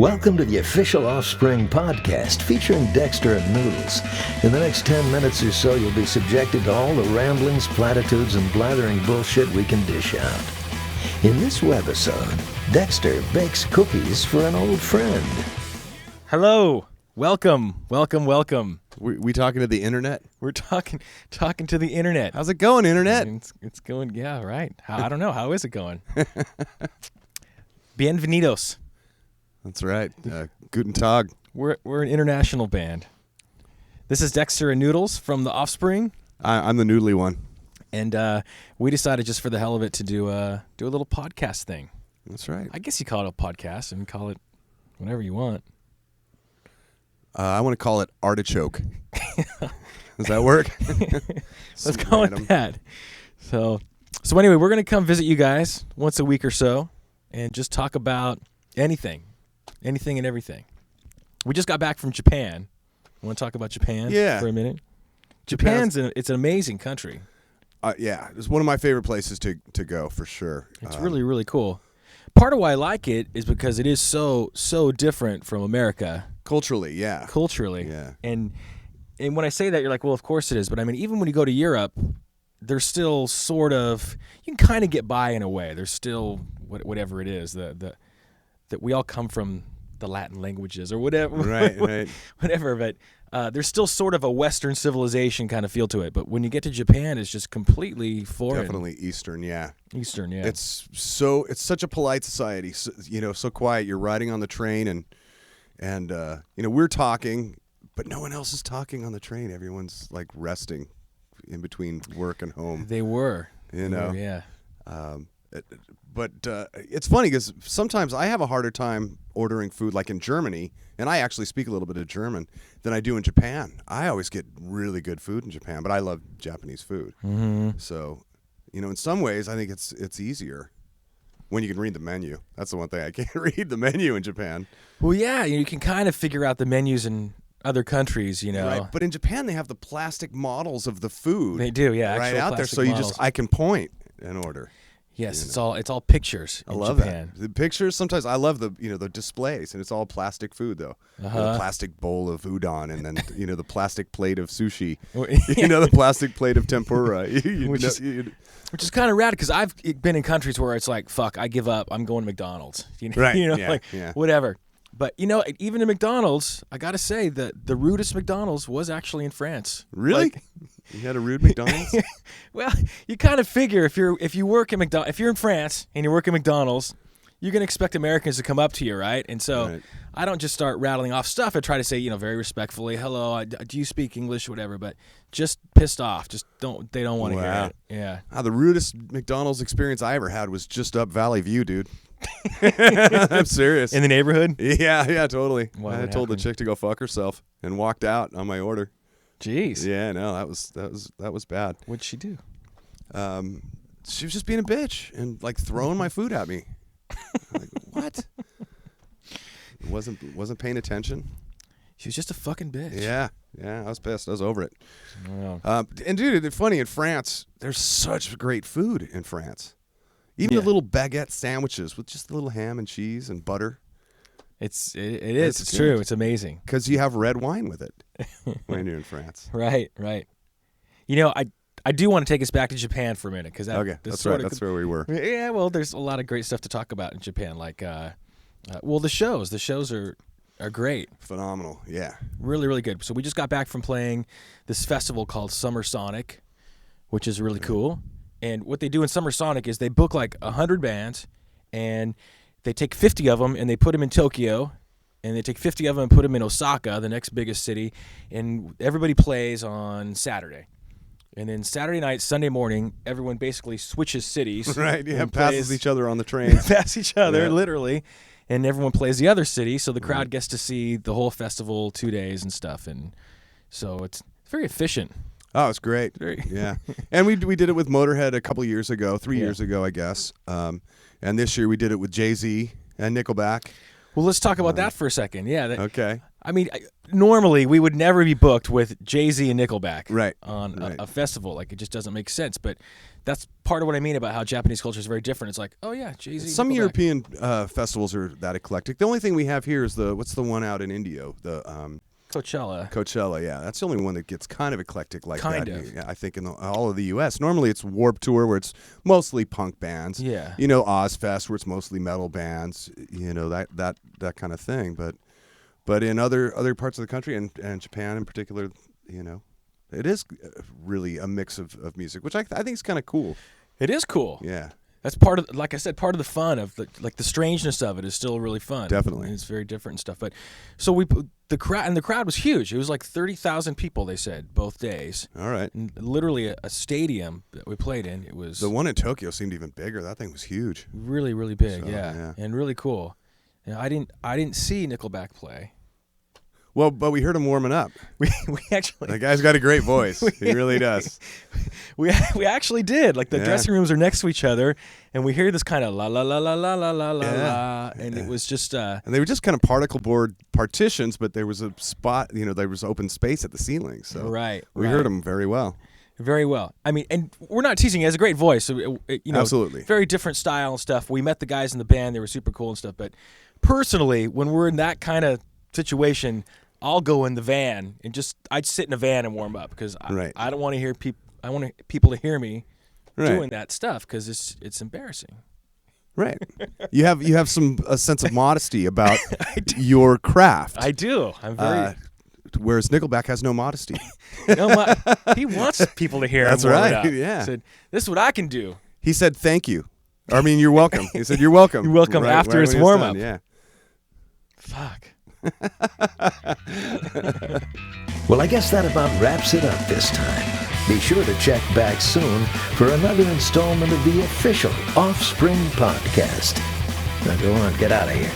Welcome to the official Offspring podcast featuring Dexter and Noodles. In the next 10 minutes or so, you'll be subjected to all the ramblings, platitudes, and blathering bullshit we can dish out. In this webisode, Dexter bakes cookies for an old friend. Hello. Welcome. We talking to the internet? We're talking to the internet. How's it going, internet? It's going, yeah, right. I don't know. How is it going? Bienvenidos. That's right. Guten Tag. We're an international band. This is Dexter and Noodles from the Offspring. I'm the noodly one. And we decided just for the hell of it to do a little podcast thing. That's right. I guess you call it a podcast and call it whatever you want. I want to call it artichoke. Does that work? Let's call it that. So anyway, we're going to come visit you guys once a week or so and just talk about anything and everything. We just got back from Japan. Want to talk about Japan for a minute? It's an amazing country. Yeah, it's one of my favorite places to go for sure. It's really, really cool. Part of why I like it is because it is so different from America. Culturally, yeah. Yeah. And when I say that, you're like, well, of course it is. But I mean, even when you go to Europe, there's still sort of, you can kind of get by in a way. There's still whatever it is that we all come from the Latin languages or whatever. Right. Whatever, but there's still sort of a Western civilization kind of feel to it. But when you get to Japan, it's just completely foreign. Definitely Eastern, yeah. Eastern, yeah. It's such a polite society, so quiet. You're riding on the train and we're talking, but no one else is talking on the train. Everyone's like resting in between work and home. They were. Yeah. But it's funny because sometimes I have a harder time ordering food, like in Germany, and I actually speak a little bit of German, than I do in Japan. I always get really good food in Japan, but I love Japanese food. Mm-hmm. So, in some ways, I think it's easier when you can read the menu. That's the one thing. I can't read the menu in Japan. Well, yeah, you can kind of figure out the menus in other countries, Right, but in Japan, they have the plastic models of the food. They do, yeah. Right out there, so models. I can point and order. Yes, it's all pictures. I love Japan. that. The pictures. Sometimes I love the the displays, and it's all plastic food though. The plastic bowl of udon, and then the plastic plate of sushi. The plastic plate of tempura. Which is kind of rad because I've been in countries where it's like, fuck, I give up. I'm going to McDonald's. Right. Whatever. But even in McDonald's, I gotta say that the rudest McDonald's was actually in France. Really? You had a rude McDonald's? Well, you kind of figure if you work in if you're in France and you work at McDonald's, you're gonna expect Americans to come up to you, right? And so right. I don't just start rattling off stuff. I try to say, very respectfully, hello, do you speak English, whatever. But just pissed off. They don't want to hear it. Yeah. The rudest McDonald's experience I ever had was just up Valley View, dude. I'm serious. In the neighborhood? Yeah, totally. What I told the chick to go fuck herself and walked out on my order. Jeez. Yeah, no, that was bad. What'd she do? She was just being a bitch and like throwing my food at me. Like, what? Wasn't paying attention. She was just a fucking bitch. Yeah, I was pissed. I was over it. Wow. And dude, it's funny in France. There's such great food in France. Even the little baguette sandwiches with just a little ham and cheese and butter. It is. It's true. It's amazing. Because you have red wine with it when you're in France. Right. I do want to take us back to Japan for a minute. That's right. That's where we were. Yeah, well, there's a lot of great stuff to talk about in Japan. Like, the shows. The shows are great. Phenomenal, yeah. Really, really good. So we just got back from playing this festival called Summer Sonic, which is really cool. And what they do in Summer Sonic is they book like 100 bands, and they take 50 of them and they put them in Tokyo, and they take 50 of them and put them in Osaka, the next biggest city, and everybody plays on Saturday. And then Saturday night, Sunday morning, everyone basically switches cities. Right, yeah, passes each other on the train. Pass each other, literally. And everyone plays the other city, so the crowd gets to see the whole festival 2 days and stuff. And so it's very efficient. Oh, it's great. Yeah. And we did it with Motorhead a couple years ago, 3 years ago, I guess. And this year we did it with Jay-Z and Nickelback. Well, let's talk about that for a second. Yeah. Okay. I mean, normally we would never be booked with Jay-Z and Nickelback right. on a festival. Like, it just doesn't make sense. But that's part of what I mean about how Japanese culture is very different. It's like, oh yeah, Jay-Z. Some Nickelback. European festivals are that eclectic. The only thing we have here is what's the one out in India? The Coachella, yeah. That's the only one that gets kind of eclectic like Kind that. of. Yeah, I think in all of the U.S. Normally it's Warped Tour where it's mostly punk bands. Yeah. You know, Ozfest where it's mostly metal bands. You know, that kind of thing. But in other parts of the country and Japan in particular, you know, it is really a mix of music, which I think is kind of cool. It is cool. Yeah. That's part of, like I said, part of the fun of the strangeness of it is still really fun. Definitely. And it's very different and stuff. But so the crowd was huge. It was like 30,000 people. They said both days. All right. And literally a stadium that we played in. It was The one in Tokyo seemed even bigger. That thing was huge. really, really big. So, yeah. yeah. And really cool. And I didn't see Nickelback play. Well, but we heard him warming up. We actually That guy's got a great voice. He really does. we actually did. Like the Yeah. dressing rooms are next to each other, and we hear this kind of la la la la la la la Yeah. la, and it was just And they were just kind of particle board partitions, but there was a spot, you know, there was open space at the ceiling. So right. we heard him very well. Very well. I mean, and we're not teasing. He has a great voice. So you know, Absolutely. very different style and stuff. We met the guys in the band. They were super cool and stuff. But personally, when we're in that kind of situation, I'll go in the van and I'd sit in a van and warm up because Right. I don't want to hear people. I want people to hear me Right. doing that stuff because it's embarrassing. Right. You have a sense of modesty about your craft. I do. I'm very. Whereas Nickelback has no modesty. He wants people to hear That's him warm it right, up. yeah. He said, "This is what I can do." He said, "Thank you." I mean, you're welcome. He said, "You're welcome." You're welcome after when it's he was warm done, up. Yeah. Fuck. Well, I guess that about wraps it up this time. Be sure to check back soon for another installment of the official Offspring podcast. Now go on, get out of here.